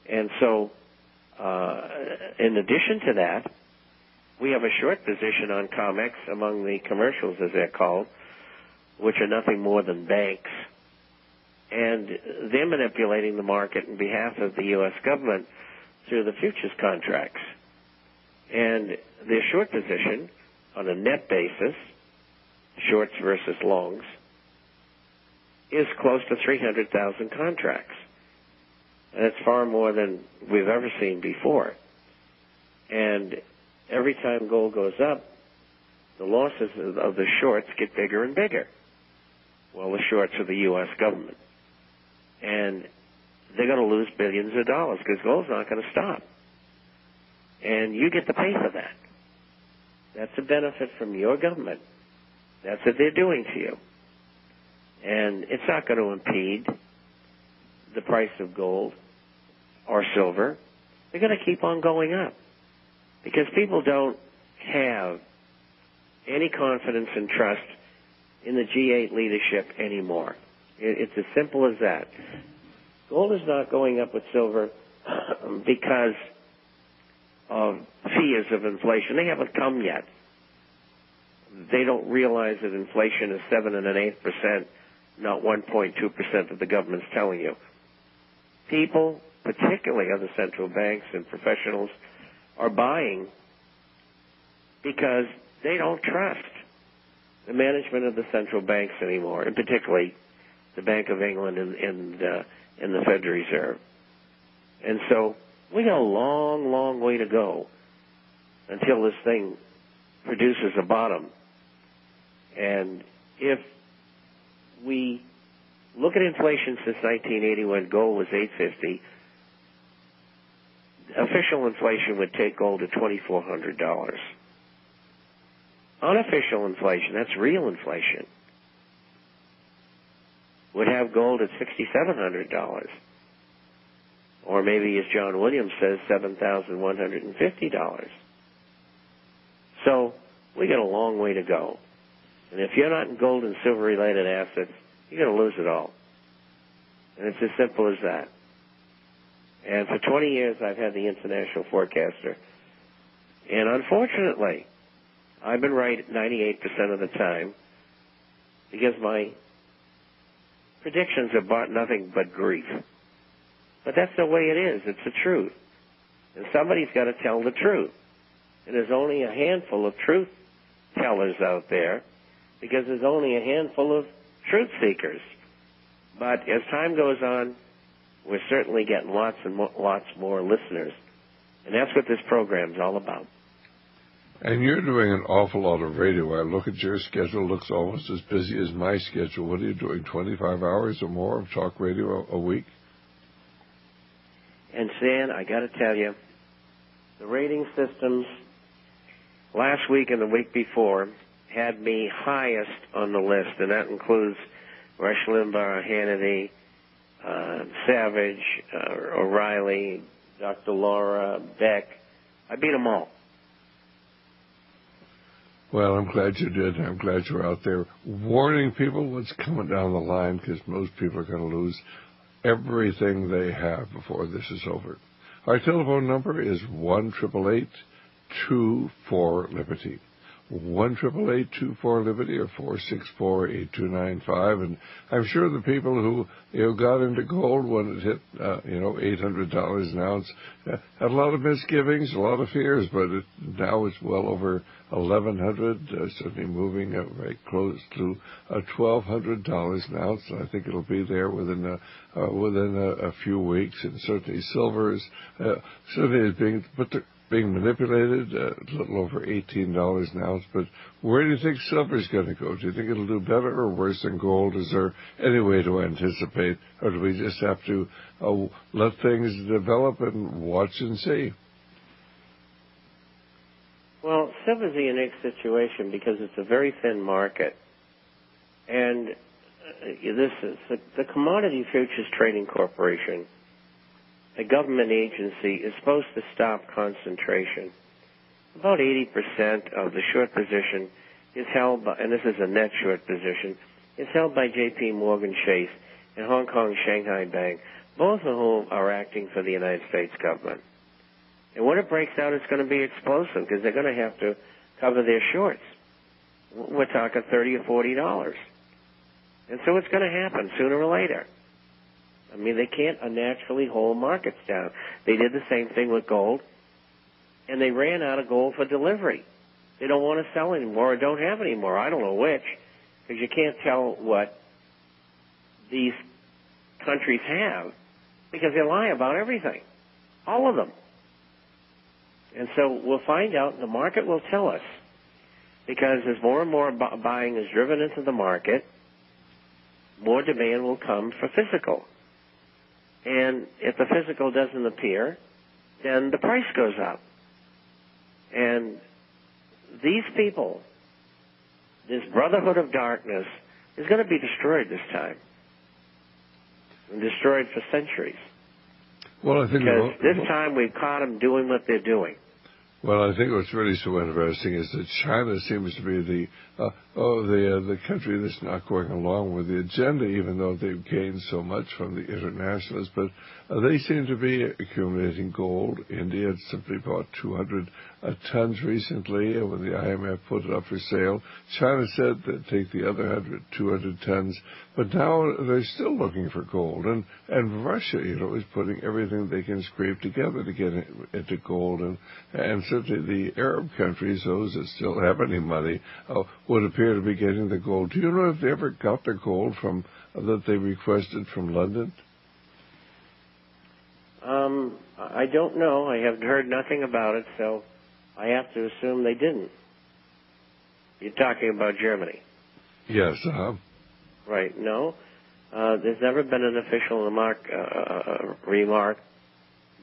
And so, in addition to that, we have a short position on COMEX among the commercials, as they're called, which are nothing more than banks. And they're manipulating the market on behalf of the U.S. government through the futures contracts. And their short position, on a net basis, shorts versus longs, is close to 300,000 contracts. And it's far more than we've ever seen before. And every time gold goes up, the losses of the shorts get bigger and bigger. Well, the shorts are the U.S. government. And they're going to lose billions of dollars because gold's not going to stop. And you get to pay for that. That's a benefit from your government. That's what they're doing to you. And it's not going to impede the price of gold or silver. They're going to keep on going up because people don't have any confidence and trust in the G8 leadership anymore. It's as simple as that. Gold is not going up with silver because of fears of inflation. They haven't come yet. They don't realize that inflation is 7 1/8%, not 1.2% that the government's telling you. People, particularly other central banks and professionals, are buying because they don't trust the management of the central banks anymore, and particularly the Bank of England and the Federal Reserve. And so we got a long, long way to go until this thing produces a bottom. And if we look at inflation since 1980 when gold was $850, official inflation would take gold to $2,400. Unofficial inflation, that's real inflation, would have gold at $6,700. Or maybe, as John Williams says, $7,150. So we got a long way to go. And if you're not in gold and silver-related assets, you're going to lose it all. And it's as simple as that. And for 20 years, I've had the International Forecaster. And unfortunately, I've been right 98% of the time because my predictions have brought nothing but grief. But that's the way it is. It's the truth. And somebody's got to tell the truth. And there's only a handful of truth tellers out there because there's only a handful of truth seekers. But as time goes on, we're certainly getting lots and lots more listeners. And that's what this program's all about. And you're doing an awful lot of radio. I look at your schedule, it looks almost as busy as my schedule. What are you doing, 25 hours or more of talk radio a week? And Stan, I got to tell you, the rating systems last week and the week before had me highest on the list, and that includes Rush Limbaugh, Hannity, Savage, O'Reilly, Dr. Laura, Beck. I beat them all. Well, I'm glad you did. I'm glad you're out there warning people what's coming down the line because most people are going to lose everything they have before this is over. Our telephone number is 1-888-24-LIBERTY. 1-888-24-LIBERTY or 464-8295. And I'm sure the people who got into gold when it hit $800 an ounce had a lot of misgivings, a lot of fears, but now it's well over $1,100, certainly moving very close to $1,200 an ounce. And I think it'll be there within a few weeks. And certainly silver is being manipulated, a little over $18 an ounce. But where do you think silver is going to go? Do you think it'll do better or worse than gold? Is there any way to anticipate, or do we just have to let things develop and watch and see? Well, silver's a unique situation because it's a very thin market. And this is the Commodity Futures Trading Corporation, a government agency, is supposed to stop concentration. About 80% of the short position is held by, and this is a net short position, is held by J.P. Morgan Chase and Hong Kong Shanghai Bank. both of whom are acting for the United States government. And when it breaks out, it's going to be explosive because they're going to have to cover their shorts. We're talking $30 or $40. And so it's going to happen sooner or later. I mean, they can't unnaturally hold markets down. They did the same thing with gold, and they ran out of gold for delivery. They don't want to sell anymore or don't have any more. I don't know which, because you can't tell what these countries have because they lie about everything, all of them. And so we'll find out, and the market will tell us, because as more and more buying is driven into the market, more demand will come for physical. And if the physical doesn't appear, then the price goes up. And these people, this brotherhood of darkness, is going to be destroyed this time. And destroyed for centuries. Well, I think because this time we've caught them doing what they're doing. Well, I think what's really so interesting is that China seems to be the country that's not going along with the agenda, even though they've gained so much from the internationalists. But they seem to be accumulating gold. India had simply bought 200 tons recently when the IMF put it up for sale. China said they'd take the other 200 tons, but now they're still looking for gold. And Russia, is putting everything they can scrape together to get into gold. And certainly the Arab countries, those that still have any money, would appear to be getting the gold. Do you know if they ever got the gold from that they requested from London? I don't know. I have heard nothing about it, so I have to assume they didn't. You're talking about Germany. Yes. Right. No. There's never been an official remark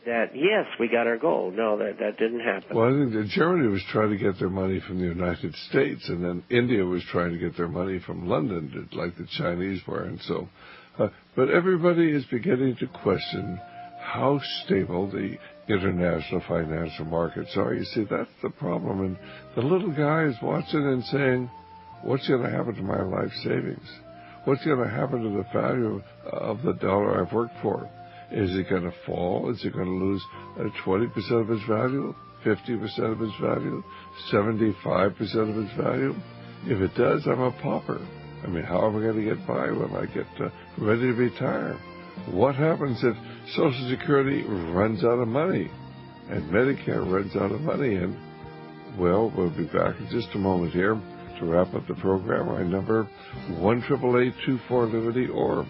that, yes, we got our gold. No, that didn't happen. Well, I think that Germany was trying to get their money from the United States, and then India was trying to get their money from London, like the Chinese were. And so, but everybody is beginning to question how stable the international financial markets are. You see, that's the problem. And the little guy is watching and saying, what's going to happen to my life savings? What's going to happen to the value of the dollar I've worked for? Is it going to fall? Is it going to lose 20% of its value, 50% of its value, 75% of its value? If it does, I'm a pauper. I mean, how am I going to get by when I get ready to retire? What happens if Social Security runs out of money and Medicare runs out of money? And, well, we'll be back in just a moment here to wrap up the program. Our number, 1-888-24-LIBERTY or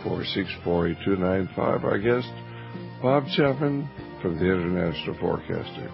464-8295. Our guest, Bob Chapman from the International Forecaster.